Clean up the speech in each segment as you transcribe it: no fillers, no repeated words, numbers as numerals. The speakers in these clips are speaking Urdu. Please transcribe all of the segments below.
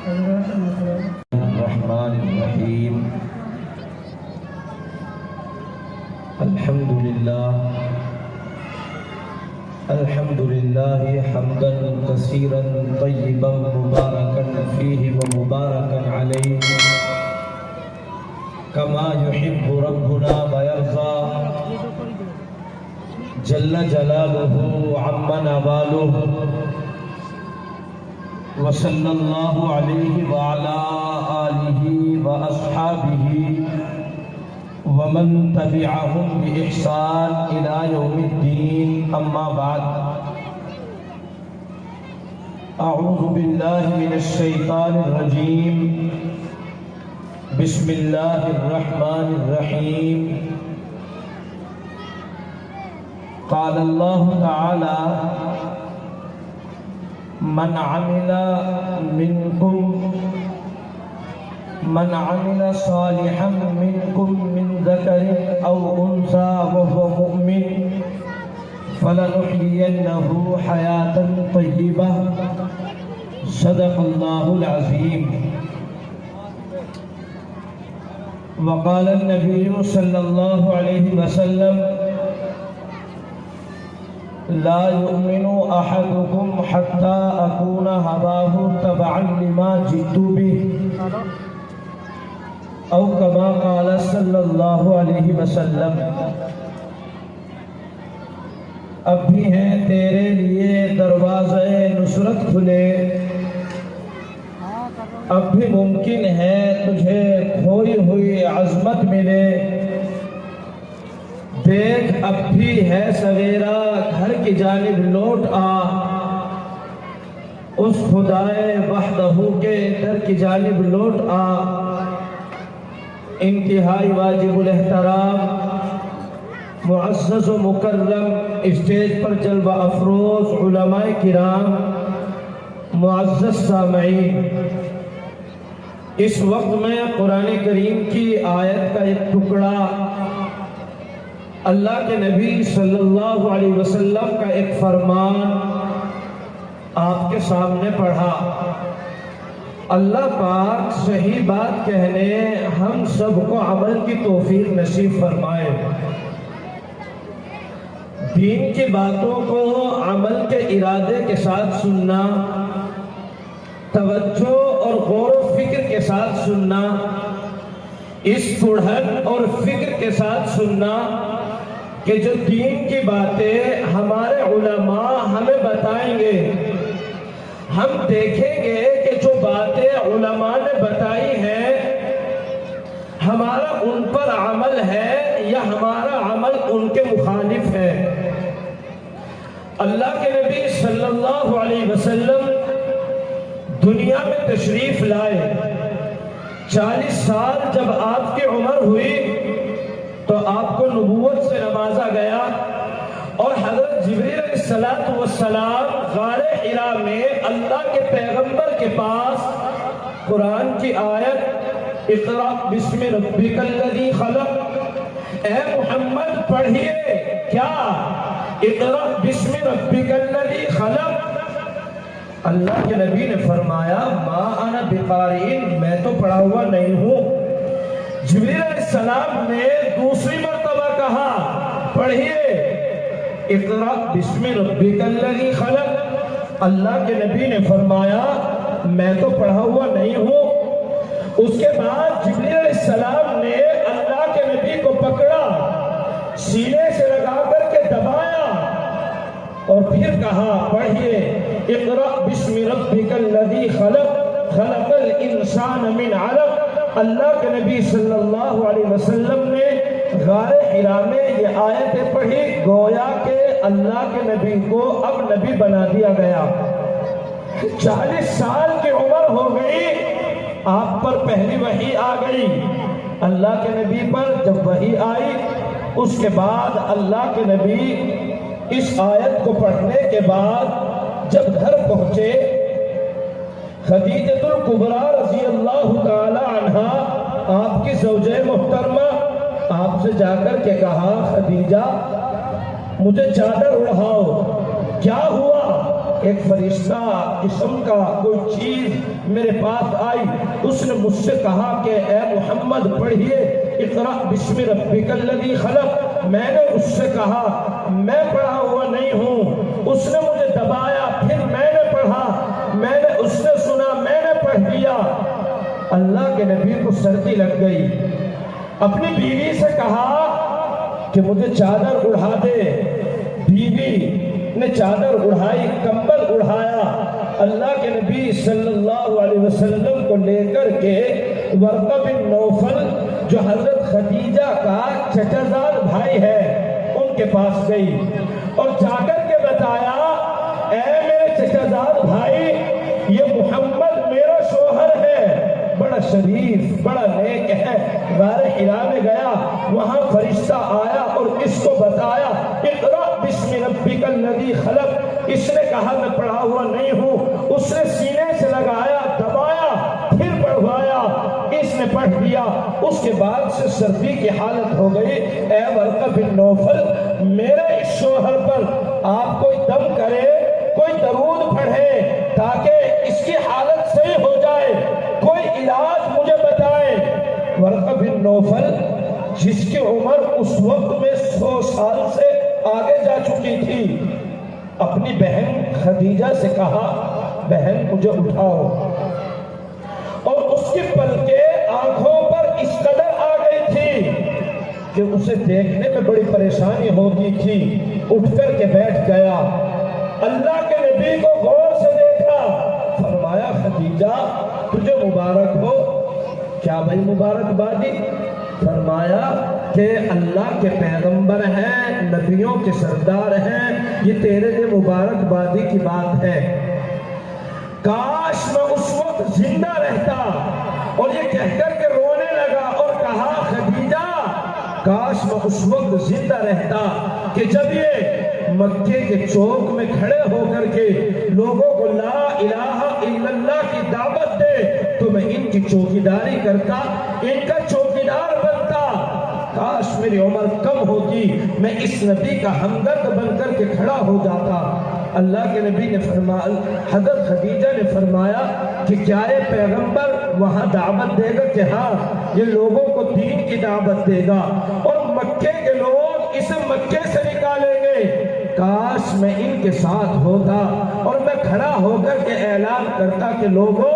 الرحمن الرحیم الحمد للہ حمدا کثیرا طیبا مبارکا فیہ ومبارکا علیہ کما یحب ربنا ویرضى جل جلالہ عم نوالہ وصلی اللہ علیہ وعلا آلہ واصحابہ ومن تبعهم بإحسان إلى يوم الدين أما بعد أعوذ بالله من الشيطان الرجيم بسم الله الرحمن الرحيم قال الله تعالى من عمل صالحا منكم من ذكر أو أنثى وهو مؤمن فلنحيينه حياة طيبة صدق الله العظيم وقال النبي صلى الله عليه وسلم لا يؤمن أحدكم حتى أكون هواه تبعا لما جئت به او کما قال صلی اللہ علیہ وسلم اب بھی ہیں تیرے لیے دروازے نصرت کھلے، اب بھی ممکن ہے تجھے کھوئی ہوئی عظمت ملے، دیکھ اب بھی ہے سویرا گھر کی جانب لوٹ آ، اس خدائے وحدہ کے در کی جانب لوٹ آ۔ انتہائی واجب الاحترام معزز و مکرم اسٹیج پر جلوہ افروز علماء کرام، معزز سامعین، اس وقت میں قرآن کریم کی آیت کا ایک ٹکڑا اللہ کے نبی صلی اللہ علیہ وسلم کا ایک فرمان آپ کے سامنے پڑھا۔ اللہ پاک صحیح بات کہنے ہم سب کو عمل کی توفیق نصیب فرمائے، دین کی باتوں کو عمل کے ارادے کے ساتھ سننا، توجہ اور غور و فکر کے ساتھ سننا، اس پڑھن اور فکر کے ساتھ سننا کہ جو دین کی باتیں ہمارے علماء ہمیں بتائیں گے، ہم دیکھیں گے کہ جو باتیں علماء نے بتائی ہیں ہمارا ان پر عمل ہے یا ہمارا عمل ان کے مخالف ہے۔ اللہ کے نبی صلی اللہ علیہ وسلم دنیا میں تشریف لائے، 40 سال جب آپ کی عمر ہوئی تو آپ کو نبوت سے نوازا گیا، اور حضرت جبریل علیہ السلام غار حرا میں اللہ کے پیغمبر کے پاس قرآن کی آیت اقرأ بسم ربک الذی خلق، اے محمد پڑھیے کیا اقرأ بسم ربک الذی خلق۔ اللہ کے نبی نے فرمایا ما انا بقارئ، میں تو پڑھا ہوا نہیں ہوں۔ جبریل علیہ السلام نے دوسری مرتبہ کہا پڑھیے اقرأ بسم ربک الذی خلق۔ اللہ کے نبی نے فرمایا میں تو پڑھا ہوا نہیں ہوں۔ اس کے بعد جبریل علیہ السلام نے اللہ کے نبی کو پکڑا، سینے سے لگا کر کے دبایا اور پھر کہا پڑھیے اقرأ بسم ربک الذی خلق خلق الانسان من علق۔ اللہ کے نبی صلی اللہ علیہ وسلم نے غار حرا میں یہ آیتیں پڑھی، گویا کہ اللہ کے نبی کو اب نبی بنا دیا گیا۔ 40 سال کی عمر ہو گئی، آپ پر پہلی وحی آ گئی۔ اللہ کے نبی پر جب وحی آئی اس کے بعد اللہ کے نبی اس آیت کو پڑھنے کے بعد جب گھر پہنچے، خدیجۃ الکبریٰ رضی اللہ تعالی عنہا آپ کی زوجہ محترمہ آپ سے جا کر کے کہا خدیجہ مجھے چادر اڑھاؤ، کیا ہوا؟ ایک فرشتہ قسم کا کوئی چیز میرے پاس آئی، اس نے مجھ سے کہا کہ اے محمد پڑھیے اقرأ بسم ربک الذی خلق۔ میں نے اس سے کہا میں پڑھا ہوا نہیں ہوں، اس نے مجھے دبایا، پھر میں نے پڑھا، میں نے اس سے سنا، میں نے پڑھ دیا۔ اللہ کے نبی کو سردی لگ گئی، اپنی بیوی سے کہا کہ مجھے چادر اڑا دے۔ بیوی نے چادر اڑائی، کمبل اڑایا، اللہ کے نبی صلی اللہ علیہ وسلم کو لے کر کے ورقہ بن نوفل جو حضرت خدیجہ کا چچا زاد بھائی ہے ان کے پاس گئی اور جا کر کے بتایا اے میرے چچا زاد بھائی، یہ محمد میرا شوہر ہے، بڑا شریف بڑا نیک ہے۔ غار حرا میں گیا، وہاں فرشتہ آیا اور اس کو بتایا اقرأ بسم ربک الذی خلق۔ اس نے کہا میں پڑھا ہوا نہیں ہوں، اس نے سینے سے لگایا، دبایا، پھر پڑھوایا، اس نے پڑھ دیا۔ اس کے بعد سے سردی کی حالت ہو گئی۔ اے ورقہ بن نوفل، میرے اس شوہر پر آپ کوئی دم کرے، کوئی درود پڑھے تاکہ اس کی حالت صحیح ہو جائے، کوئی علاج مجھے بتائے۔ ورقہ بن نوفل جس کی عمر اس وقت میں 100 سال سے آگے جا چکی تھی، اپنی بہن خدیجہ سے کہا بہن مجھے اٹھاؤ، اور اس کی پلکیں آنکھوں پر اس قدر آ گئی تھی کہ اسے دیکھنے میں بڑی پریشانی ہوتی تھی۔ اٹھ کر کے بیٹھ گیا، اللہ کے نبی کو غور سے دیکھا، فرمایا خدیجہ تجھے مبارک ہو۔ کیا بھائی مبارکبادی؟ فرمایا کہ اللہ کے پیغمبر ہیں، نبیوں کے سردار ہیں، یہ تیرے لیے مبارکبادی کی بات ہے۔ کاش میں اس وقت زندہ رہتا، اور یہ کہہ کر کے رونے لگا اور کہا خدیجہ کاش میں اس وقت زندہ رہتا کہ جب یہ مکے کے چوک میں کھڑے ہو کر کے لوگوں کو لا الہ الا اللہ کی دعوت دے تو میں ان کی چوکیداری کرتا، ان کا چوکیدار بنتا۔ کاش میری عمر کم ہوتی، میں اس نبی کا ہمدرد بن کر کے کھڑا ہو جاتا۔ اللہ کے نبی نے فرمایا، حضرت خدیجہ نے فرمایا کہ کیا یہ پیغمبر وہاں دعوت دے گا کہ ہاں یہ لوگوں کو دین کی دعوت دے گا اور مکے کے لوگ اسے مکے سے نکالیں گے۔ کاش میں ان کے ساتھ ہوتا اور میں کھڑا ہو کر کے اعلان کرتا کہ لوگوں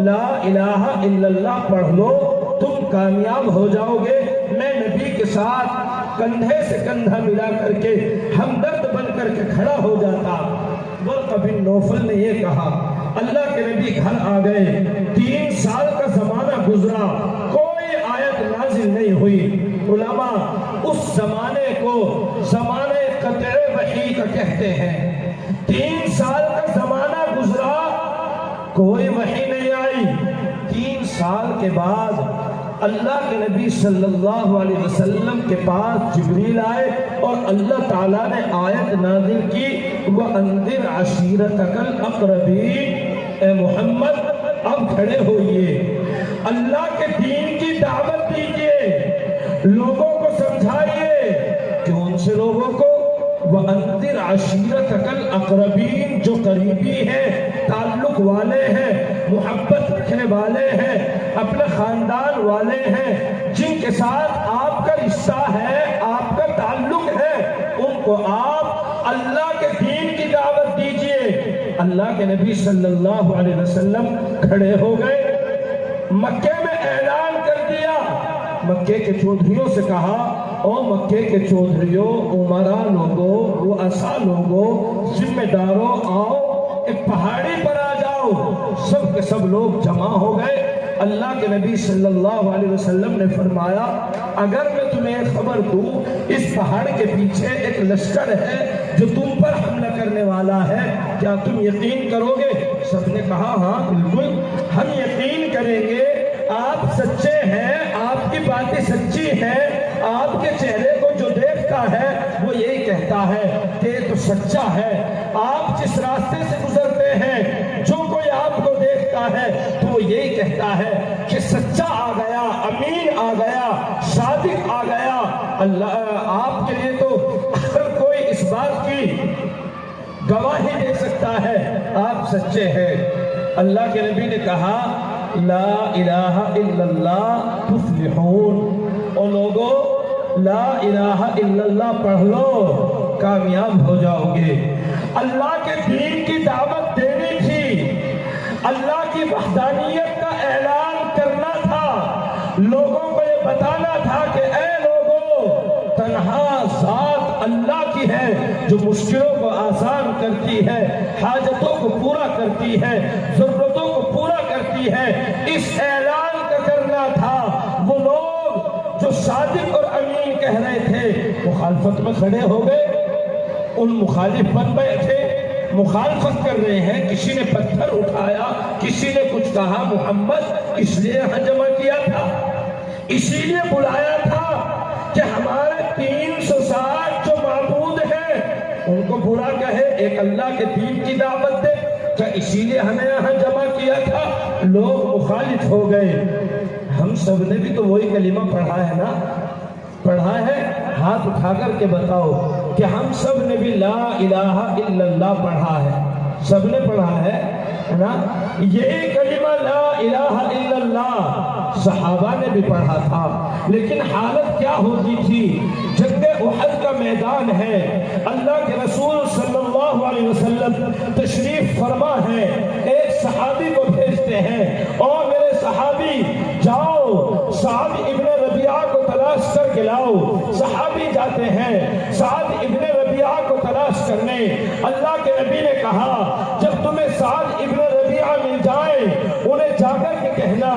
لا الہ الا اللہ پڑھ لو، تم کامیاب ہو جاؤ گے۔ میں نبی کے ساتھ کندھے سے کندھا ملا کر کے ہمدرد بن کر کے کھڑا ہو جاتا۔ ورقہ بن نوفل نے یہ کہا، اللہ کے نبی گھر آ گئے، 3 سال کا زمانہ گزرا، کوئی آیت نازل نہیں ہوئی۔ علماء اس زمانے کو زمانے قطع وحی کا کہتے ہیں۔ 3 سال کا زمانہ گزرا، کوئی وحی نہیں آئی۔ 3 سال کے بعد اللہ کے نبی صلی اللہ علیہ وسلم کے پاس جبریل آئے اور اللہ تعالیٰ نے آیت نازل کی وَأَنذِرْ عَشِيرَتَكَ الْأَقْرَبِينَ۔ اے محمد اب کھڑے ہوئیے، اللہ کے دین کی دعوت دیجئے، لوگوں کو سمجھائیے کہ ان سے لوگوں کو وَأَنذِرْ عَشِيرَتَكَ الْأَقْرَبِينَ جو قریبی ہیں، تعلق والے ہیں، محبت رکھنے والے ہیں، اپنے خاندان والے ہیں، جن کے ساتھ آپ کا رشتہ ہے، آپ کا تعلق ہے، ان کو آپ اللہ کے دین کی دعوت دیجئے۔ اللہ کے نبی صلی اللہ علیہ وسلم کھڑے ہو گئے، مکے میں اعلان کر دیا۔ مکے کے چودھریوں سے کہا او مکے کے چودھریوں، عمراء لوگوں، رؤساء لوگوں، ذمہ داروں، آؤ ایک پہاڑی پر آ جاؤ۔ سب کے سب لوگ جمع ہو گئے۔ اللہ کے نبی صلی اللہ علیہ وسلم نے فرمایا اگر میں تمہیں خبر دوں اس پہاڑ کے پیچھے ایک لشکر ہے جو تم پر حملہ کرنے والا ہے، کیا تم یقین کرو گے؟ سب نے کہا ہاں بالکل ہم یقین کریں گے، آپ سچے ہیں، آپ کی باتیں سچی ہیں، آپ کے چہرے کو جو دیکھتا ہے وہ یہی کہتا ہے کہ یہ تو سچا ہے۔ آپ جس راستے سے گزرتے ہیں جو کوئی آپ کو دیکھتا ہے تو وہ یہی کہتا ہے کہ سچا آ گیا، امین آ گیا، صادق آ گیا۔ اللہ آپ کے لیے تو اگر کوئی اس بات کی گواہی دے سکتا ہے آپ سچے ہیں۔ اللہ کے نبی نے کہا لا الہ الا اللہ تفلحون، اور لوگوں لا الہ الا اللہ پڑھ لو کامیاب ہو جاؤ گے۔ اللہ کے دین کی دعوت دینی تھی، اللہ کی وحدانیت کا اعلان کرنا تھا، لوگوں کو یہ بتانا تھا کہ اے لوگوں، تنہا ذات اللہ کی ہے جو مشکلوں کو آسان کرتی ہے، حاجتوں کو پورا کرتی ہے، ضرورتوں کو پورا کرتی ہے، اس اعلان کا کرنا تھا۔ وہ لوگ جو صادق اور امین کہہ رہے تھے مخالفت میں کھڑے ہو گئے، ان مخالف بن بیٹھے، مخالفت کر رہے ہیں، کسی نے پتھر اٹھایا، کسی نے کچھ کہا، محمد اس لیے یہاں جمع کیا تھا، اسی لیے بلایا تھا کہ ہمارے 360 جو معبود ہیں ان کو برا کہے، ایک اللہ کے دین کی دعوت دے، کیا اسی لیے ہمیں یہاں جمع کیا تھا؟ لوگ مخالف ہو گئے۔ ہم سب نے بھی تو وہی کلمہ پڑھا ہے نا، پڑھا ہے؟ ہاتھ اٹھا کر کے بتاؤ کہ ہم سب نے بھی لا الہ الا اللہ پڑھا ہے، سب نے پڑھا ہے نا؟ یہی کلمہ لا الہ الا اللہ صحابہ نے بھی پڑھا تھا، لیکن حالت کیا ہوتی تھی؟ جنگ احد کا میدان ہے، اللہ کے رسول صلی اللہ علیہ وسلم تشریف فرما ہے، ایک صحابی کو بھیجتے ہیں، اور میرے صحابی جاؤ سعد ابن ربیعہ کو تلاش کر کے لاؤ۔ صحابی جاتے ہیں سعد ابن ربیعہ کو تلاش کرنے۔ اللہ کے نبی نے کہا جب تمہیں سعد ابن ربیعہ مل جائے انہیں جا کر کے کہنا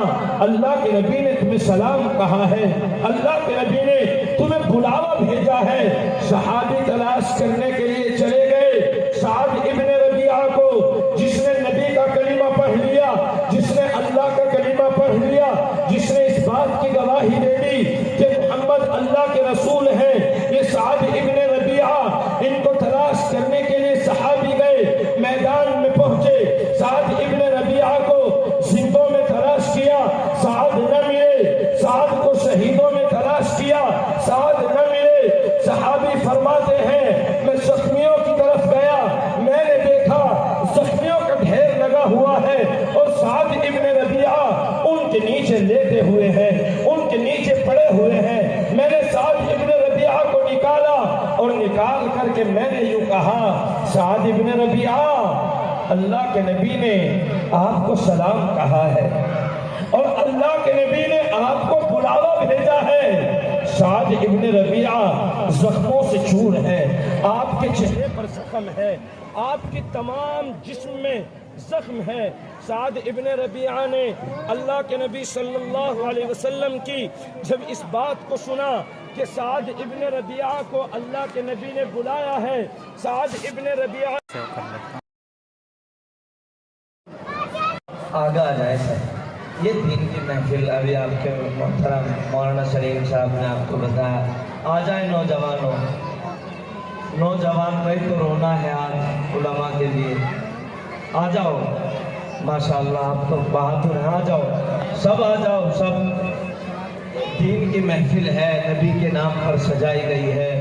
اللہ کے نبی نے تمہیں سلام کہا ہے، اللہ کے نبی نے تمہیں بلاوا بھیجا ہے۔ صحابی تلاش کرنے کے لیے چلے گئے سعد ابن ربیعہ کو، جس نے نبی کا کلمہ پڑھ لیا، جس نے اللہ کا کلمہ پڑھ لیا، جس نے اس بات کی گواہی دے دی کہ محمد اللہ کے رسول ہیں۔ یہ سعد ابن ربیعہ، ان کو تلاش کرنے کے لیے صحابی گئے، میدان میں پہنچے، سعد ابن ربیعہ کو زندوں میں تلاش کیا، سعد نہ ملے، سعد کو شہیدوں میں تلاش کیا، سعد نہ ملے۔ صحابی فرماتے ہیں میں زخمیوں کی طرف گیا، میں نے دیکھا زخمیوں کا ڈھیر لگا ہوا ہے، اور سعد ابن ربیعہ ان کے نیچے لیٹے ہوئے ہیں، ان کے نیچے پڑے ہوئے ہیں۔ میں نے سعد ابن ربیعہ کو نکالا، اور نکال کر کے میں نے یوں کہا سعد ابن ربیعہ، اللہ کے نبی نے آپ کو سلام کہا ہے، اور اللہ کے نبی نے آپ کو بلاوا بھیجا ہے۔ سعد ابن ربیعہ زخموں سے چور ہے، آپ کے چہرے پر زخم ہے، آپ کے تمام جسم میں زخم ہے۔ سعد ابن ربیعہ نے اللہ کے نبی صلی اللہ علیہ وسلم کی جب اس بات کو سنا کہ سعد ابن ربیعہ کو اللہ کے نبی نے بلایا ہے، سعد ابن ربیعہ آگے آ جائے سر، یہ دین کی محفل ابھی آپ کے محترم مولانا سلیم صاحب نے آپ کو بتایا۔ آ جائیں نوجوانوں، نوجوان بھائی تو رونا ہے آج علماء کے لیے، آ جاؤ، ماشاءاللہ آپ تو بہادر ہیں، آ جاؤ، سب آ جاؤ، سب۔ دین کی محفل ہے، نبی کے نام پر سجائی گئی ہے،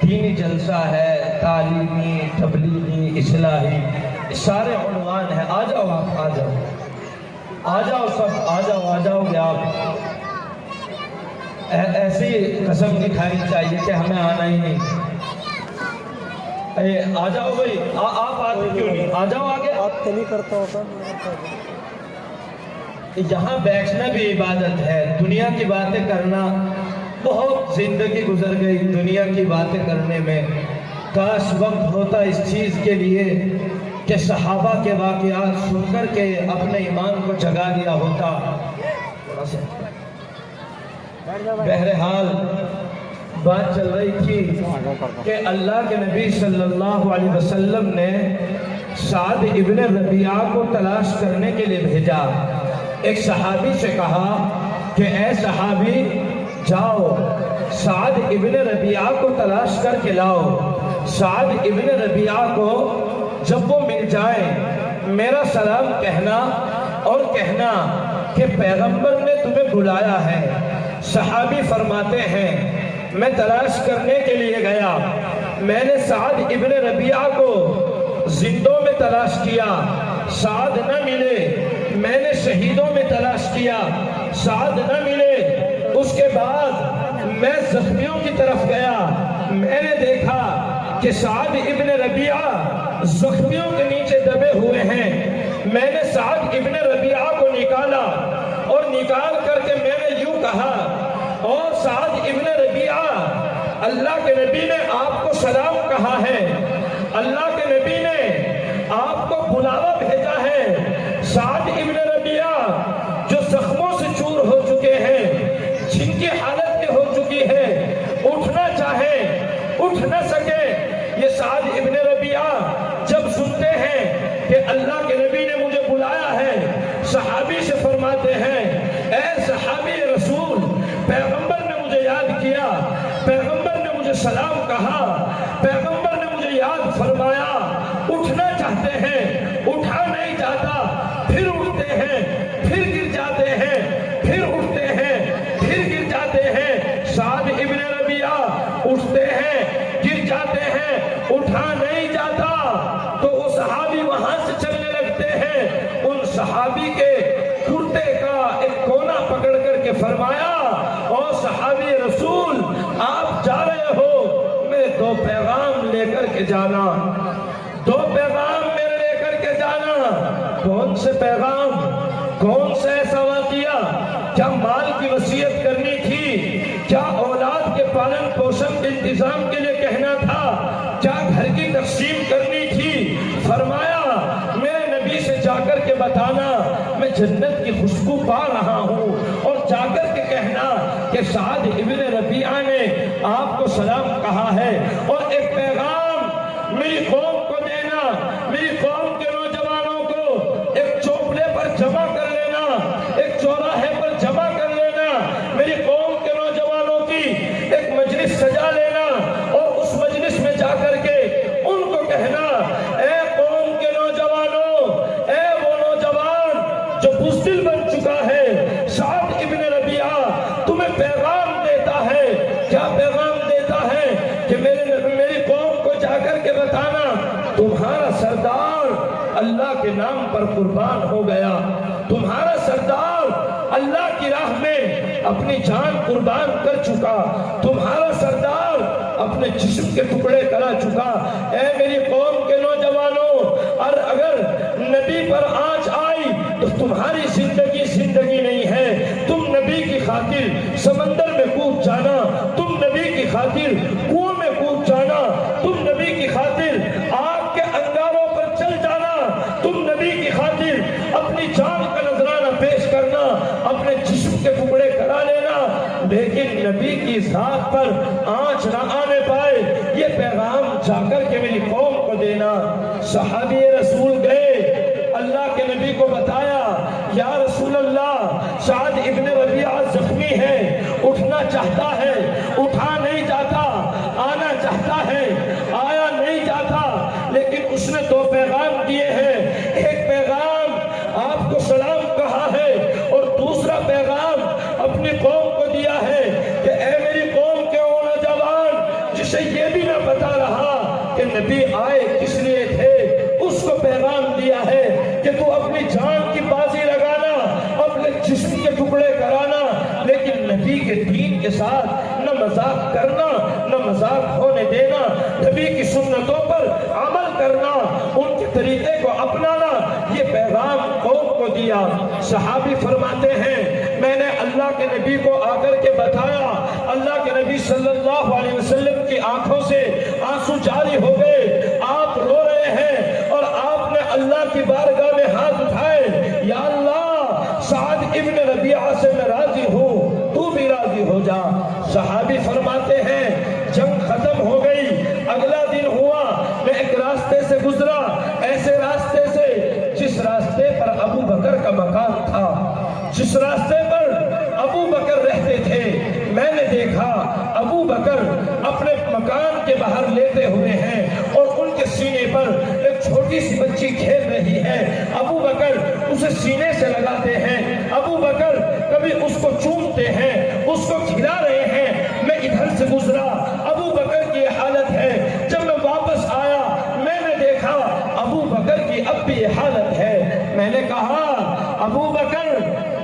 دینی جلسہ ہے، تعلیمی، تبلیغی، اصلاحی، سارے عنوان ہیں، آ جاؤ آپ، آ جاؤ، آ جاؤ سب، آ جاؤ، آ جاؤ گے آپ۔ ایسی قسم نہیں کھانی چاہیے کہ ہمیں آنا ہی نہیں۔ آ جاؤ بھائی، آپ آتے کیوں نہیں؟ آ جاؤ آگے۔ آپ نہیں کرتا ہوتا، یہاں بیٹھنا بھی عبادت ہے، دنیا کی باتیں کرنا، بہت زندگی گزر گئی دنیا کی باتیں کرنے میں۔ کاش وقت ہوتا اس چیز کے لیے کہ صحابہ کے واقعات سن کر کے اپنے ایمان کو جگا دیا ہوتا۔ بہرحال بات چل رہی تھی کہ اللہ کے نبی صلی اللہ علیہ وسلم نے سعد ابن ربیعہ کو تلاش کرنے کے لیے بھیجا۔ ایک صحابی سے کہا کہ اے صحابی جاؤ سعد ابن ربیعہ کو تلاش کر کے لاؤ۔ سعد ابن ربیعہ کو جب وہ مل جائے میرا سلام کہنا، اور کہنا کہ پیغمبر نے تمہیں بلایا ہے۔ صحابی فرماتے ہیں میں تلاش کرنے کے لیے گیا، میں نے سعد ابن ربیعہ کو زندوں میں تلاش کیا، سعد نہ ملے، میں نے شہیدوں میں تلاش کیا، سعد نہ ملے۔ اس کے بعد میں زخمیوں کی طرف گیا، میں نے دیکھا کہ سعد ابن ربیعہ زخمیوں کے نیچے دبے ہوئے ہیں۔ میں نے سعد ابن ربیعہ کو نکالا اور نکال کر کے میں نے یوں کہا، اور سعد ابن ربیعہ، اللہ کے نبی نے آپ کو سلام کہا ہے، اللہ کے نبی نے آپ کو بلاوا بھیجا ہے۔ سعد ابن ربیعہ جو زخموں سے چور ہو چکے ہیں، جن کی حالت یہ ہو چکی ہے اٹھنا چاہیں اٹھ نہ سکے، یہ سعد ابن ربیعہ جب سنتے ہیں کہ اللہ کے نبی نے مجھے بلایا ہے، صحابی سے فرماتے ہیں، اے صحابی رسول، پیغمبر نے مجھے یاد کیا، پیغمبر نے مجھے سلام کہا، پیغمبر نے مجھے یاد فرمایا، اٹھنا چاہتے ہیں، اٹھا نہیں جاتا، پھر اٹھتے ہیں، پھر گر جاتے ہیں، پھر اٹھتے ہیں، پھر گر جاتے ہیں۔ سعد ابن ربیعہ اٹھتے ہیں، گر جاتے ہیں، اٹھا نہیں جاتا، تو وہ صحابی وہاں سے چلنے لگتے ہیں۔ ان صحابی کے کرتے کا ایک کونا پکڑ کر کے فرمایا، اور صحابی رسول آپ جا رہے ہو، میں دو پیغام لے کر کے جانا، دو پیغام میرے لے کر کے جانا۔ کون سے پیغام؟ کون سے ایسا واقعہ؟ کیا مال کی وصیت کرنی تھی؟ کیا اولاد کے پالن پوشن کے انتظام کے لیے کہنا تھا؟ کیا گھر کی تقسیم کرنی تھی؟ فرمایا میرے نبی سے جا کر کے بتانا میں جنت کی خوشبو پا رہا ہوں، اور جا کر کے کہنا کہ سعد ابن ربیعہ نے آپ کو سلام کہا ہے۔ اور ایک پیغام میری قوم کو دینا، میری قوم کے نوجوانوں کو ایک چوپڑے پر جمع کر لینا، ایک چوراہے پر جمع کر لینا، میری قوم کے نوجوانوں کی ایک مجلس سجا لینا، اور اس مجلس میں جا کر کے ان کو کہنا، اے قوم کے نوجوانوں، اے وہ نوجوان جو بزدل بن چکا ہے، سعد ابن ربیعہ تمہیں پیغام دیتا ہے۔ کیا پیغام دیتا ہے؟ کہ میری قوم کو جا کر کے بتانا تمہارا سردار اللہ کے نام پر قربان ہو گیا، تمہارا سردار اللہ کی راہ میں اپنی جان قربان کر چکا، تمہارا سردار اپنے جسم کے ٹکڑے کرا چکا۔ اے میری قوم کے نوجوانوں، اور اگر نبی پر آنچ آئی تو تمہاری زندگی زندگی نہیں ہے، تم نبی کی خاطر سمندر میں کود جانا، تم نبی کی خاطر کنویں میں کود جانا، تم نبی کی خاطر آگ کے انگاروں پر چل جانا، تم نبی کی خاطر اپنی جان کا نذرانہ پیش کرنا، اپنے جسم کے ٹکڑے کرا لینا، لیکن نبی کی ذات پر آنچ نہ آنے پائے، یہ پیغام جا کر کے میری قوم کو دینا۔ صحابی رسول گئے، اللہ کے نبی کو بتایا، یا رسول اللہ، سعد ابن ربیعہ زخمی ہے، اٹھنا چاہتا ہے، اٹھا نہیں جاتا، آنا چاہتا ہے، آیا نہیں جاتا، لیکن اس نے دو پیغام دیے ہیں، ایک پیغام آپ کو سلام کہا ہے، اور دوسرا پیغام اپنی قوم کو دیا ہے کہ اے میری قوم کے وہ نوجوان جسے یہ بھی نہ پتا رہا کہ نبی آئے کس لیے تھے، اس کو پیغام دیا ہے کہ تو اپنی جان کی بازی لگانا، اپنے جسم کے ٹکڑے کرانا، لیکن نبی کے دین کے ساتھ نہ مذاق کرنا، نہ مذاق ہونے دینا، نبی کی سنتوں پر عمل کرنا، ان کے طریقے کو اپنانا، یہ پیغام قوم کو دیا۔ صحابی فرماتے ہیں میں نے اللہ کے نبی کو آ کر کے بتایا، اللہ کے نبی صلی اللہ علیہ وسلم کی آنکھوں سے آنسو جاری ہو گئے، آپ رو رہے ہیں، اور آپ نے اللہ کی بارگاہ میں ہاتھ اٹھائے، یا اللہ سعد ابن ربیعہ سے میں راضی ہوں، تو بھی راضی ہو جا۔ صحابی فرماتے ہیں جنگ ختم ہو گئی، اگلا دن ہوا، میں ایک راستے سے گزرا، ایسے راستے سے جس راستے پر ابو بکر کا مکان تھا، جس راستے پر ابو بکر رہتے تھے، میں نے دیکھا ابو بکر اپنے مکان کے باہر لیتے ہوئے ہیں، اور ان کے سینے پر ایک چھوٹی سی بچی کھیل رہی ہے، ابو بکر اسے سینے سے لگاتے ہیں، ابو بکر کبھی اس کو چومتے ہیں، اس کو کھلا رہے ہیں، میں ادھر سے گزرا، ابو بکر کی حالت ہے، جب میں واپس آیا میں نے دیکھا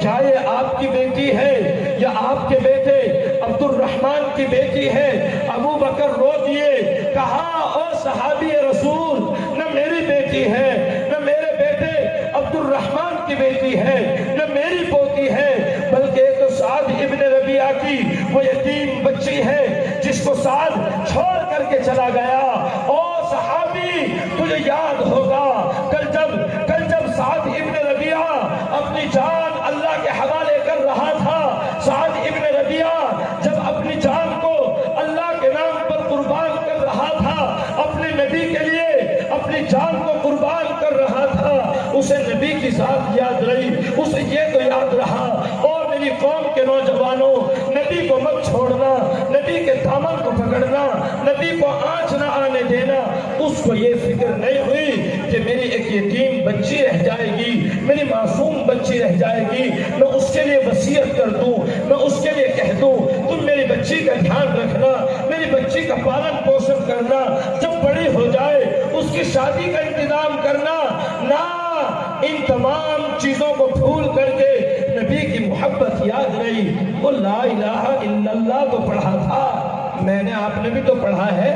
کیا یہ آپ کی بیٹی ہے یا آپ کے بیٹے عبد الرحمن کی بیٹی ہے؟ ابو بکر رو دیے، کہا او صحابی رسول، نہ میری بیٹی ہے، نہ میرے بیٹے عبد الرحمن کی بیٹی ہے، نہ میری پوتی ہے، بلکہ یہ تو سعد ابن ربیعہ کی وہ یتیم بچی ہے جس کو سعد چھوڑ کر کے چلا گیا۔ او صحابی، تجھے یاد ہوگا کل جب سعد ابن ربیعہ اپنی جان اللہ کے حوالے کر رہا تھا، سعد ابن ربیعہ جب اپنی جان کو اللہ کے نام پر قربان کر رہا تھا، اپنے نبی کے لیے اپنی جان کو قربان کر رہا تھا، اسے نبی کی ذات یاد رہی، اسے یہ تو یاد رہا، اور میری قوم کے نوجوانوں، نبی کو مت چھوڑنا، نبی کے دامن کو پکڑنا، نبی کو آنچ نہ آنے دینا۔ اس کو یہ فکر نہیں ہوئی کہ میری ایک یتیم بچی رہ جائے گی، میری معصوم بچی رہ جائے گی، میں اس کے لیے وصیت کر دوں، میں اس کے لیے کہہ دوں تم میری بچی کا دھیان رکھنا، میری بچی کا پالن پوشن کرنا، جب بڑی ہو جائے اس کی شادی کا انتظام کرنا۔ نہ، ان تمام چیزوں کو بھول کر کے نبی کی محبت یاد رہی۔ وہ لا الہ الا اللہ تو پڑھا تھا، میں نے، آپ نے بھی تو پڑھا ہے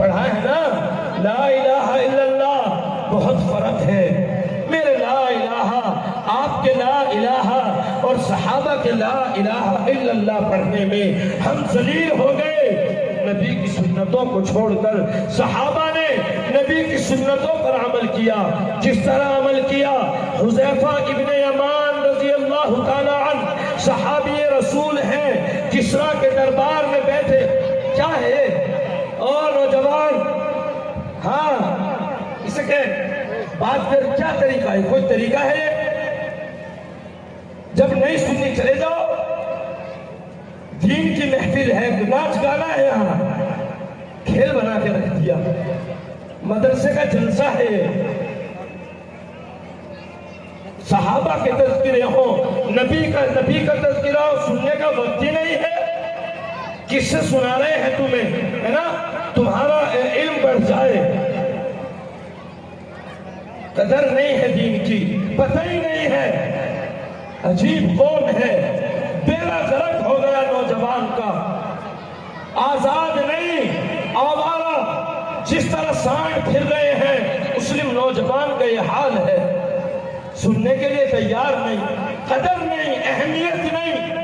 نا، لا الہ الا اللہ، بہت فرق ہے۔ میرے لا الہ، آپ کے لا الہ اور صحابہ کے لا الہ الا اللہ پڑھنے میں ہم ذلیل ہو گئے۔ نبی کی سنتوں کو چھوڑ کر صحابہ نے نبی کی سنتوں پر عمل کیا، جس طرح عمل کیا حذیفہ ابن یمان رضی اللہ تعالی عنہ، صحابی رسول ہیں، کسریٰ کے دربار میں بیٹھے۔ کیا ہے اور نوجوان، ہاں اسے کہ بات کر، کیا طریقہ ہے؟ کوئی طریقہ ہے؟ جب نہیں سننی چلے جاؤ، دین کی محفل ہے، ناچ گانا ہے، یہاں کھیل بنا کے رکھ دیا، مدرسے کا جلسہ ہے، صحابہ کے تذکرے ہوں، نبی کا تذکرہ ہو، سننے کا وقت ہی نہیں ہے۔ کس سے سنا رہے ہیں تمہیں، ہے نا؟ تمہارا علم بڑھ جائے، قدر نہیں ہے دین کی، پتہ ہی نہیں ہے۔ عجیب قوم ہے، بیڑا غرق ہو گیا نوجوان کا، آزاد نہیں، آوارہ، جس طرح سانڈ پھر رہے ہیں، مسلم نوجوان کا یہ حال ہے، سننے کے لیے تیار نہیں، قدر نہیں، اہمیت نہیں۔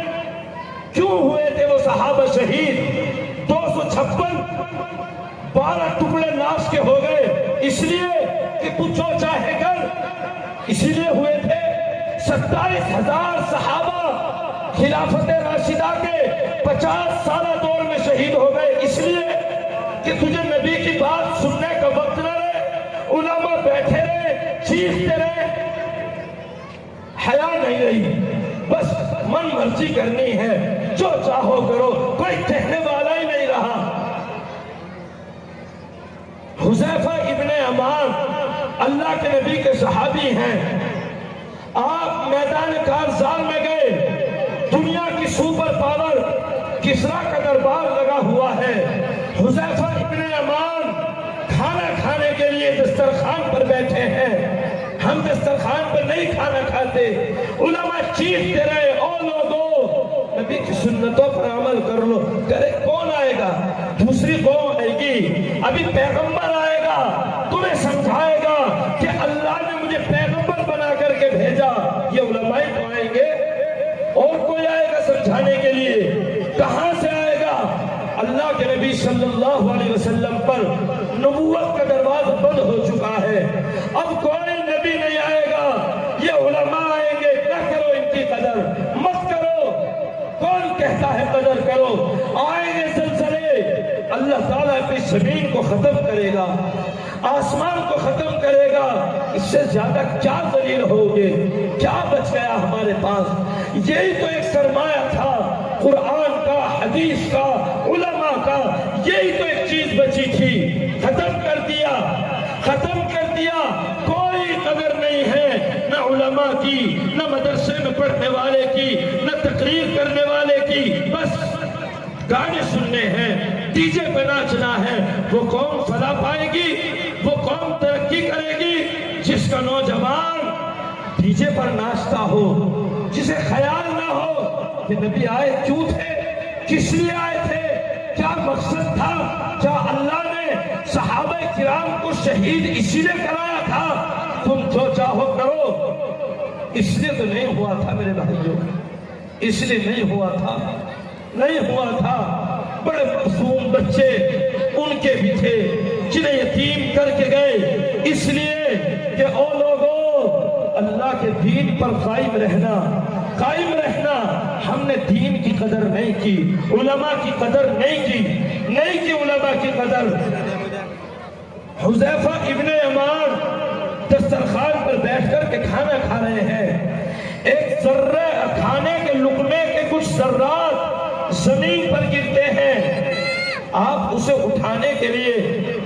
کیوں ہوئے تھے وہ صحابہ شہید؟ 256 12 ٹکڑے لاش کے ہو گئے، اس لیے کہ تو جو چاہے کر، اسی لیے ہوئے تھے۔ 27,000 صحابہ خلافت راشدہ کے 50 سالہ دور میں شہید ہو گئے، اس لیے کہ تجھے نبی کی بات سننے کا وقت نہ رہے، علماء بیٹھے رہے، چیختے رہے، حیا نہیں رہی، بس من مرضی کرنی ہے، جو چاہو کرو، کوئی کہنے والا ہی نہیں رہا۔ حذیفہ ابن یمان اللہ کے نبی کے صحابی ہیں، آپ میدان کارزال میں گئے، دنیا کی سپر پاور کسریٰ کا دربار لگا ہوا ہے، حذیفہ ابن یمان کھانا کھانے کے لیے دسترخوان پر بیٹھے ہیں، ہم دسترخوان پر نہیں کھانا کھاتے، علماء چیختے رہے، او لوگو نبی کی سنتوں پر عمل کر لو، کرے کون آئے گا؟ دوسری قوم آئے گی، ابھی پیغمبر آئے گا، تمہیں سمجھائے گا کہ اللہ نے مجھے پیغمبر بنا کر کے بھیجا۔ یہ علماء تو آئیں گے، اور کوئی آئے گا سمجھانے کے لیے؟ کہاں سے آئے گا؟ اللہ کے نبی صلی اللہ علیہ وسلم پر نبوت کا دروازہ بند ہو چکا ہے، اب کوئی نبی نہیں آئے گا، یہ علماء آئیں گے۔ نہ کرو ان کی قدر، مت کرو، کون کہتا ہے قدر کرو؟ آئیں گے زلزلے، اللہ تعالیٰ اپنی زمین کو ختم کرے گا، آسمان کو ختم کرے گا، اس سے زیادہ کیا ذلیل ہوگے؟ کیا بچ گیا ہمارے پاس؟ یہی تو ایک سرمایہ تھا، قرآن کا، حدیث کا، علماء کا، یہی تو ایک چیز بچی تھی، ختم کر دیا، ختم کر دیا۔ کوئی قدر نہیں ہے، نہ علماء کی، نہ مدرسے میں پڑھنے والے کی، نہ تقریر کرنے والے کی، بس گانے سننے ہیں، ڈی جے پہ ناچنا ہے۔ وہ قوم فلاح پائے گی، وہ قوم ترقی کرے گی جس کا نوجوان ڈی جے پر ناچتا ہو، جسے کہ نبی آئے کیوں تھے، کس لیے آئے تھے، کیا مقصد تھا، کیا اللہ نے صحابہ کرام کو شہید اسی لیے کرایا تھا تم جو چاہو کرو؟ اس لیے تو نہیں ہوا تھا میرے بھائیوں، اس لیے نہیں ہوا تھا، نہیں ہوا تھا۔ بڑے معصوم بچے ان کے بھی تھے جنہیں یتیم کر کے گئے، اس لیے کہ او لوگوں اللہ کے دین پر قائم رہنا، قائم رہنا۔ ہم نے دین کی قدر نہیں کی، علماء کی قدر نہیں کی، نہیں کی علماء کی قدر۔ حذیفہ ابن یمان دسترخوان پر بیٹھ کر کے کھانا کھا رہے ہیں، ایک ذرہ کھانے کے لقمے کے کچھ ذرات زمین پر گرتے ہیں، آپ اسے اٹھانے کے لیے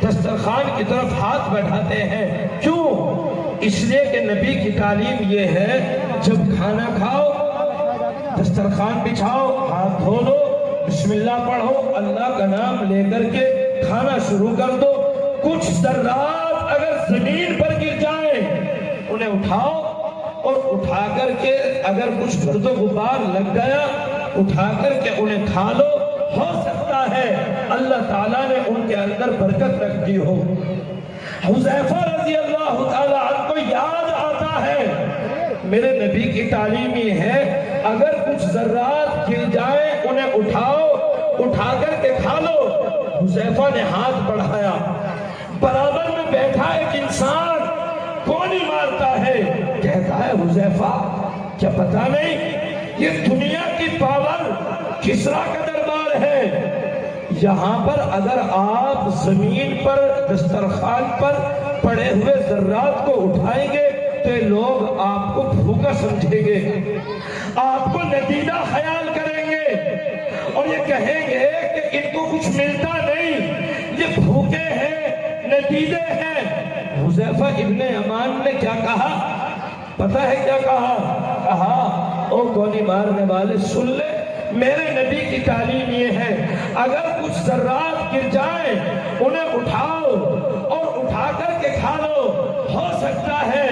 دسترخوان کی طرف ہاتھ بڑھاتے ہیں، کیوں؟ اس لیے کہ نبی کی تعلیم یہ ہے جب کھانا کھاؤ دسترخوان بچھاؤ، ہاتھ دھو لو، بسم اللہ پڑھو، اللہ کا نام لے کر کے کھانا شروع کر دو۔ کچھ ذرات اگر زمین پر گر جائیں انہیں اٹھاؤ، اور اٹھا کر کے اگر کچھ گرد و غبار لگ گیا اٹھا کر کے انہیں کھا لو، ہو سکتا ہے اللہ تعالیٰ نے ان کے اندر برکت رکھ دی ہو۔ حذیفہ رضی اللہ تعالیٰ عنہ کو یاد آتا ہے میرے نبی کی تعلیم یہ ہے اگر کچھ ذرات گر جائیں انہیں اٹھاؤ، اٹھا کر کے کھا لو۔ حذیفہ نے ہاتھ بڑھایا، برابر میں بیٹھا ایک انسان کونی مارتا ہے، کہتا ہے حذیفہ کیا پتہ نہیں یہ دنیا کی پاور کسرا کا دربار ہے، یہاں پر اگر آپ زمین پر دسترخوان پر پڑے ہوئے ذرات کو اٹھائیں گے تو لوگ آپ کو بھوکا سمجھیں گے، آپ کو ندیدہ خیال کریں گے اور یہ کہیں گے کہ ان کو کچھ ملتا نہیں، یہ بھوکے ہیں، ندیدے ہیں۔ حذیفہ ابن یمان نے کیا کہا پتہ ہے کیا کہا او گولی مارنے والے سن لے، میرے نبی کی تعلیم یہ ہے اگر کچھ ذرات گر جائیں انہیں اٹھاؤ اور اٹھا کر کے کھا لو، ہو سکتا ہے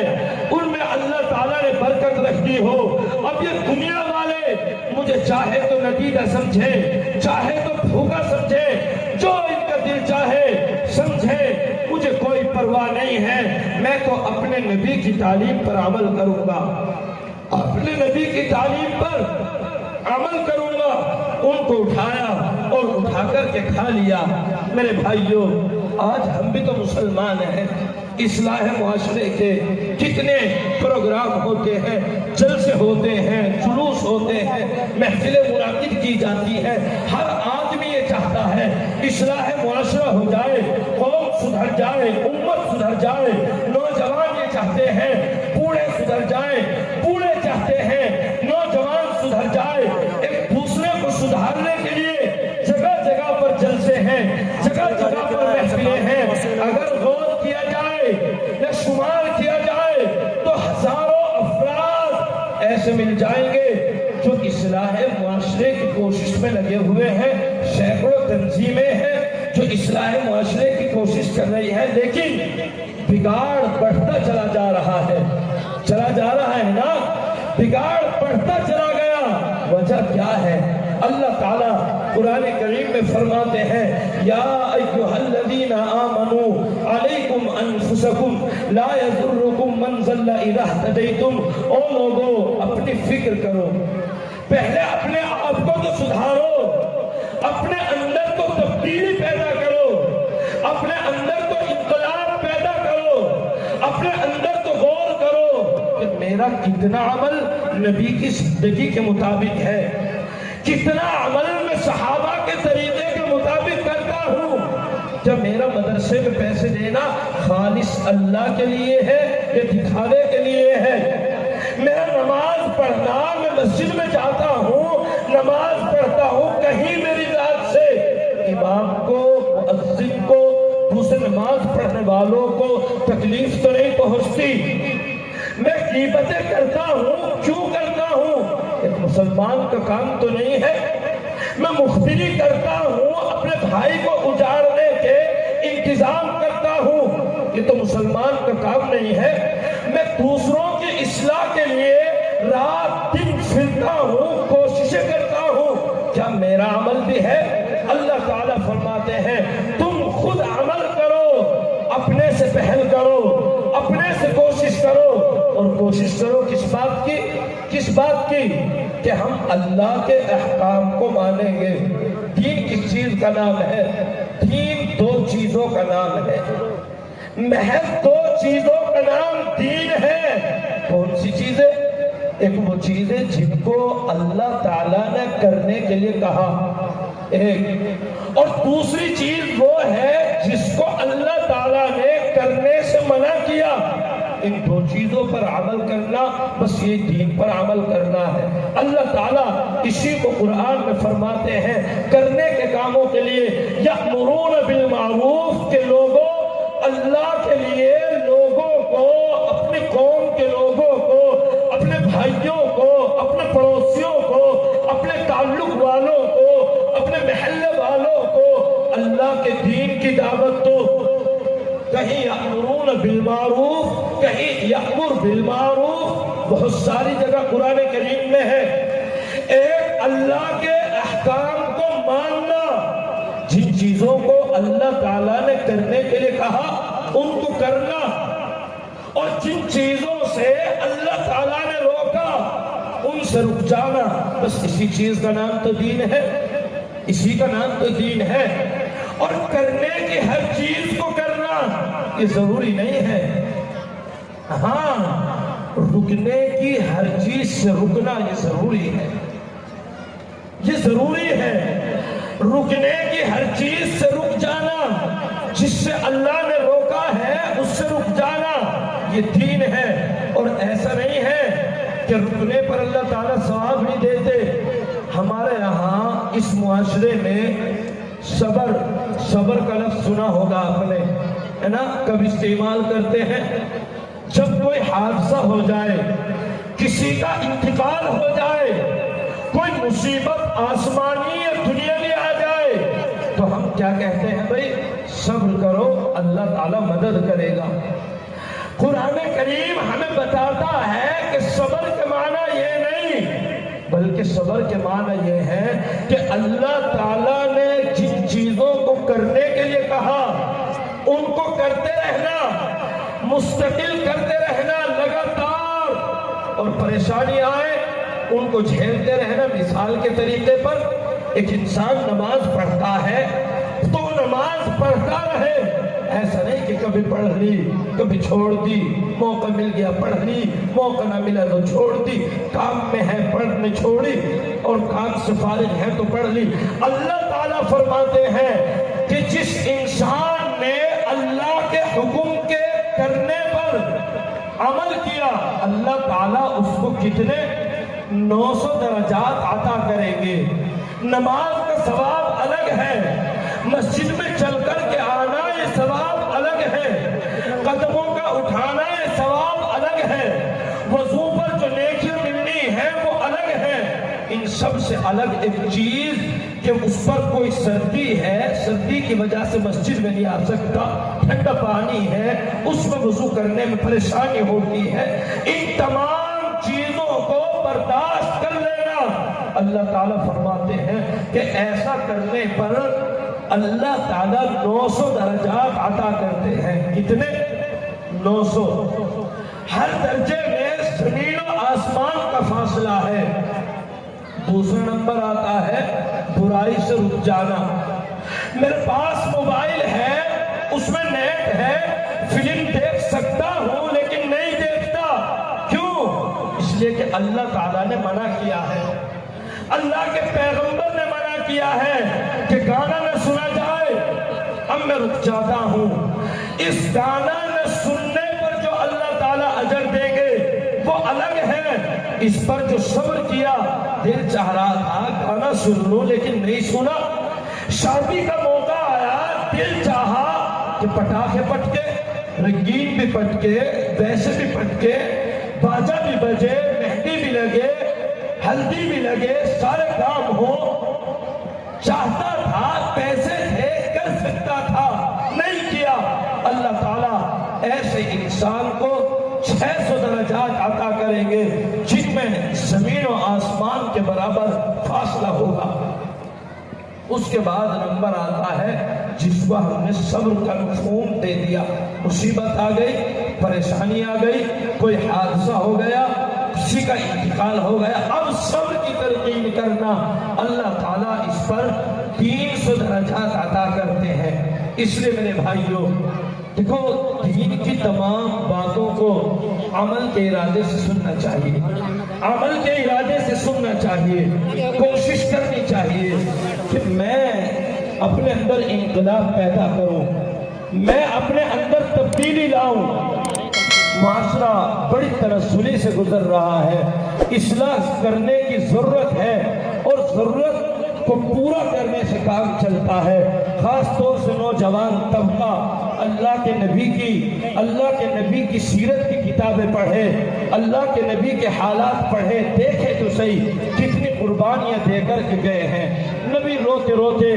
ان میں اللہ تعالیٰ نے برکت رکھ دی ہو۔ اب یہ دنیا والے مجھے چاہے تو ندیدہ سمجھے، چاہے تو بھوکا سمجھے، جو ان کا دل چاہے سمجھے، مجھے کوئی پرواہ نہیں ہے، میں تو اپنے نبی کی تعلیم پر عمل کروں گا، اپنے نبی کی تعلیم پر عمل کروں گا۔ ان کو اٹھایا اور اٹھا کر کے کھا لیا۔ میرے بھائیوں آج ہم بھی تو مسلمان ہیں، اصلاح معاشرے کے کتنے پروگرام ہوتے ہیں، جلسے ہوتے ہیں، جلوس ہوتے ہیں، محفلیں منعقد کی جاتی ہیں، ہر آدمی یہ چاہتا ہے اصلاح معاشرہ ہو جائے، قوم سدھر جائے، امت سدھر جائے، نوجوان یہ چاہتے ہیں بوڑھے سدھر جائیں، بوڑھے چاہتے ہیں نوجوان سدھر جائے، ایک دوسرے کو سدھارنے کے لیے جگہ جگہ پر جلسے ہیں، جگہ جگہ پر محفلیں ہیں۔ اگر غور کیا جائے یا شمار کیا جائے تو ہزاروں افراد ایسے مل جائیں گے جو اصلاح معاشرے کی کوشش میں لگے ہوئے ہیں، سینکڑوں تنظیمیں ہیں جو اصلاح معاشرے کی کوشش کر رہی ہے، لیکن بگاڑ بڑھتا چلا جا رہا ہے، چلا جا رہا ہے نا، بگاڑ بڑھتا چلا گیا۔ وجہ کیا ہے؟ اللہ تعالیٰ قرآن کریم میں فرماتے ہیں یا ایھا الذین آمنوا علیکم انفسکم لا یضرکم من ضل اذا اہتدیتم۔ او لوگو اپنی فکر کرو، پہلے اپنے آپ کو تو سدھارو، اپنے اندر تو تبدیلی پیدا کرو، اپنے اندر تو انقلاب پیدا کرو، اپنے اندر تو غور کرو کہ میرا کتنا عمل نبی کی زندگی کے مطابق ہے، کتنا عمل میں صحابہ کے طریقے کے مطابق کرتا ہوں۔ جب میرا مدرسے میں پیسے دینا خالص اللہ کے لیے ہے یا دکھانے کے لیے ہے؟ میرا نماز پڑھنا، میں مسجد میں جاتا ہوں، نماز پڑھتا ہوں، کہیں میری ذات سے امام کو، مؤذن کو، دوسرے نماز پڑھنے والوں کو تکلیف تو نہیں پہنچتی؟ میں غیبتیں کرتا ہوں، کیوں کرتا ہوں؟ ایک مسلمان کا کام تو نہیں ہے۔ میں مخبری کرتا ہوں، اپنے بھائی کو اجاڑنے کے انتظام کرتا ہوں، یہ تو مسلمان کا کام نہیں ہے۔ میں دوسروں کی اصلاح کے لیے رات دن پھرتا ہوں، کوششیں کرتا بھی ہے۔ اللہ تعالیٰ فرماتے ہیں تم خود عمل کرو، اپنے سے پہل کرو، اپنے سے کوشش کرو، اور کوشش کرو کس بات کی؟ کس بات کی؟ کہ ہم اللہ کے احکام کو مانیں گے۔ دین کس چیز کا نام ہے؟ دین دو چیزوں کا نام ہے، محض دو چیزوں کا نام دین ہے۔ کون سی چیزیں؟ ایک وہ چیزیں جن کو اللہ تعالیٰ نے کرنے کے لیے کہا، ایک، اور دوسری چیز وہ ہے جس کو اللہ تعالیٰ نے کرنے سے منع کیا۔ ان دو چیزوں پر عمل کرنا، بس یہ دین پر عمل کرنا ہے۔ اللہ تعالیٰ اسی کو قرآن میں فرماتے ہیں کرنے کے کاموں کے لیے یأمرون بالمعروف، کہ لوگوں اللہ کے لیے لوگوں کو، اپنی قوم کے لوگوں کو، اپنے بھائیوں کو، اپنے پڑوسیوں کو، اپنے تعلق والوں کو، اپنے محلے والوں کو اللہ کے دین کی دعوت دو۔ کہیں یأمرون بالمعروف، کہیں یأمر بالمعروف، بہت ساری جگہ قرآن کریم میں ہے۔ ایک اللہ کے احکام کو ماننا، جن چیزوں کو اللہ تعالیٰ نے کرنے کے لیے کہا ان کو کرنا، اور جن چیزوں سے اللہ تعالیٰ نے روکا ان سے رک جانا، بس اسی چیز کا نام تو دین ہے، اسی کا نام تو دین ہے۔ اور کرنے کی ہر چیز کو کرنا یہ ضروری نہیں ہے، ہاں رکنے کی ہر چیز سے رکنا یہ ضروری ہے، یہ ضروری ہے۔ رکنے کی ہر چیز سے رک جانا، جس سے اللہ نے روکا ہے اس سے رک جانا، یہ دین ہے۔ اور ایسا نہیں ہے کہ رکنے پر اللہ تعالیٰ ثواب نہیں دیتے۔ ہمارے یہاں اس معاشرے میں صبر کا لفظ سنا ہوگا آپ نے، ہے نا، کب استعمال کرتے ہیں؟ جب کوئی حادثہ ہو جائے، کسی کا انتقال ہو جائے، کوئی مصیبت آسمانی یا دنیاوی آ جائے، تو ہم کیا کہتے ہیں؟ بھائی صبر کرو، اللہ تعالیٰ مدد کرے گا۔ قرآن کریم ہمیں بتاتا ہے کہ صبر کے معنی یہ نہیں، بلکہ صبر کے معنی یہ ہے کہ اللہ تعالیٰ نے جن چیزوں کو کرنے کے لیے کہا ان کو کرتے رہنا، مستقل کرتے رہنا لگاتار، اور پریشانی آئے ان کو جھیلتے رہنا۔ مثال کے طریقے پر ایک انسان نماز پڑھتا ہے تو نماز پڑھتا رہے، ایسا نہیں کہ کبھی پڑھ لی کبھی چھوڑ دی، موقع مل گیا پڑھ لی، موقع نہ ملا تو چھوڑ دی، کام میں ہے پڑھنے چھوڑی، اور کام سے فارغ ہے تو پڑھ لی۔ اللہ تعالیٰ فرماتے ہیں کہ جس انسان نے اللہ کے حکم کے کرنے پر عمل کیا، اللہ تعالیٰ اس کو کتنے 900 درجات عطا کریں گے۔ نماز کا ثواب الگ ہے، مسجد میں چل کر کے آنا یہ ثواب الگ ہے، قدموں کا اٹھانا یہ ثواب الگ ہے، وضو پر جو نیکیاں ملنی ہے وہ الگ ہے۔ ان سب سے الگ ایک چیز کہ اس پر کوئی سردی ہے، سردی کی وجہ سے مسجد میں نہیں آ سکتا، ٹھنڈا پانی ہے، اس میں وضو کرنے میں پریشانی ہوتی ہے، ان تمام چیزوں کو برداشت کر لینا۔ اللہ تعالیٰ فرماتے ہیں کہ ایسا کرنے پر اللہ تعالیٰ 900 درجات عطا کرتے ہیں۔ کتنے؟ 900۔ ہر درجے میں زمین و آسمان کا فاصلہ ہے۔ دوسرا نمبر آتا ہے برائی سے رک جانا۔ میرے پاس موبائل ہے، اس میں نیٹ ہے، فلم دیکھ سکتا ہوں لیکن نہیں دیکھتا، کیوں؟ اس لیے کہ اللہ تعالیٰ نے منع کیا ہے، اللہ کے پیغمبر نے منع کیا ہے کہ گانا نہ سنا جائے۔ اب میں رک جاتا ہوں، اس گانا نہ سننے پر جو اللہ تعالیٰ اجر دیں گے وہ الگ ہے، اس پر جو صبر کیا، دل چاہ رہا تھا گانا سن لوں لیکن نہیں سنا، شادی کا موقع آیا، دل چاہا کہ پٹاخے پٹکے، رنگین بھی پٹکے، ویسے بھی پٹکے، باجا بھی بجے، مہندی بھی لگے، ہلدی بھی لگے، سارے کام ہو، چاہتا تھا، پیسے تھے، کر سکتا تھا، نہیں کیا۔ اللہ تعالیٰ ایسے انسان کو 600 درجات عطا کریں گے جن میں زمین و آسمان کے برابر فاصلہ ہوگا۔ اس کے بعد نمبر آتا ہے جس پر ہم نے صبر کا مفہوم دے دیا، مصیبت آ گئی، پریشانی آ گئی، کوئی حادثہ ہو گیا، کسی کا انتقال ہو گیا، اب صبر کی تلقین کرنا، اللہ تعالیٰ اس پر 300 درجات عطا کرتے ہیں۔ اس لیے میرے بھائیوں دیکھو، دین کی تمام باتوں کو عمل کے ارادے سے سننا چاہیے، عمل کے ارادے سے سننا چاہیے، کوشش کرنی چاہیے کہ میں اپنے اندر انقلاب پیدا کروں، میں اپنے اندر تبدیلی لاؤں۔ معاشرہ بڑی تنزلی سے گزر رہا ہے، اصلاح کرنے کی ضرورت ہے، اور ضرورت کو پورا کرنے سے کام چلتا ہے۔ خاص طور سے نوجوان طبقہ اللہ کے نبی کی سیرت کی کتابیں پڑھے، اللہ کے نبی کے حالات پڑھے، دیکھے تو صحیح کتنی قربانیاں دے کر کے گئے ہیں۔ نبی روتے روتے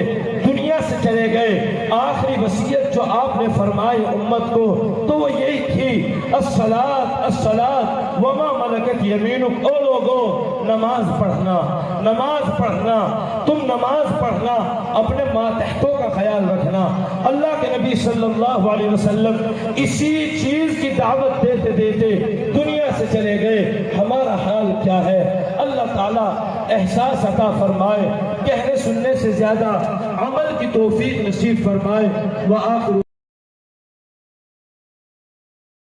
دنیا سے چلے گئے، آخری وصیت جو آپ نے فرمائی امت کو تو وہ یہی تھی، الصلاۃ الصلاۃ وما ملکت یمینک۔ او لوگو، نماز پڑھنا، نماز پڑھنا، تم نماز پڑھنا، اپنے ماتحتوں کا خیال رکھنا۔ اللہ کے نبی صلی اللہ علیہ وسلم اسی چیز کی دعوت دیتے دیتے دنیا سے چلے گئے، ہمارا حال کیا ہے؟ اللہ تعالیٰ احساس عطا فرمائے، کہنے سننے سے زیادہ عمل کی توفیق نصیب فرمائے۔ وآخر